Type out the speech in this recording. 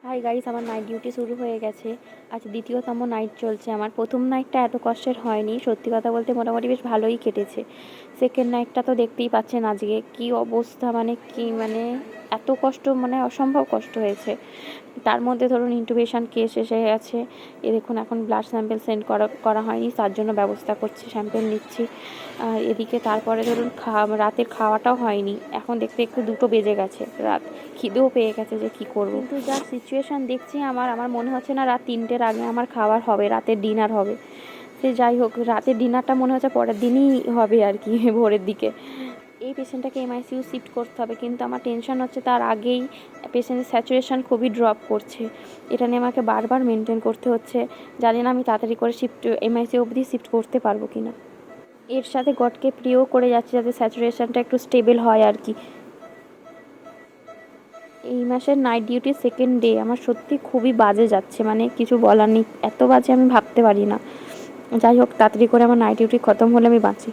Hi guys, আমার night duty শুরু হয়ে গেছে। আজ দ্বিতীয়তম নাইট চলছে আমার। প্রথম নাইটটা এত কষ্টের হয়নি, সত্যি কথা বলতে মোটামুটি বেশ ভালোই কেটেছে। সেকেন্ড নাইটটা তো দেখতেই পাচ্ছেন আজকে কী অবস্থা, মানে এত কষ্ট, মানে অসম্ভব কষ্ট হয়েছে। তার মধ্যে ধরুন ইন্টুবেশন কেস এসে গেছে। দেখুন এখন ব্লাড স্যাম্পেল সেন্ড করা হয়নি, তার জন্য ব্যবস্থা করছি, স্যাম্পেল নিচ্ছি। আর এদিকে তারপরে ধরুন রাতের খাওয়াটাও হয়নি, এখন দেখতে একটু 2টো বেজে গেছে রাত। খিদেও পেয়ে গেছে যে কি করব, কিন্তু যা সিচুয়েশান দেখছি আমার মনে হচ্ছে না রাত 3টের আগে আমার খাবার হবে, রাতের ডিনার হবে। সে যাই হোক, রাতের ডিনারটা মনে হচ্ছে পরের দিনই হবে আর কি, ভোরের দিকে। এই পেশেন্টটাকে এমআইসিইউ শিফট করতে হবে, কিন্তু আমার টেনশন হচ্ছে তার আগেই পেশেন্টের স্যাচুরেশন খুবই ড্রপ করছে। এটা নিয়ে আমাকে বারবার মেনটেন করতে হচ্ছে। জানি না আমি তাড়াতাড়ি করে এমআইসিইউ অবধি শিফট করতে পারবো কি না। এর সাথে গডকে প্রেও করে যাচ্ছে যাতে স্যাচুরেশনটা একটু স্টেবল হয় আর কি। এই মাসের নাইট ডিউটি সেকেন্ড ডে আমার সত্যি খুবই বাজে যাচ্ছে, মানে কিছু বলার নেই, এত বাজে আমি ভাবতে পারি না। যাই হোক, তাড়াতাড়ি করে আমার নাইট ডিউটি খতম হলে আমি বাঁচি।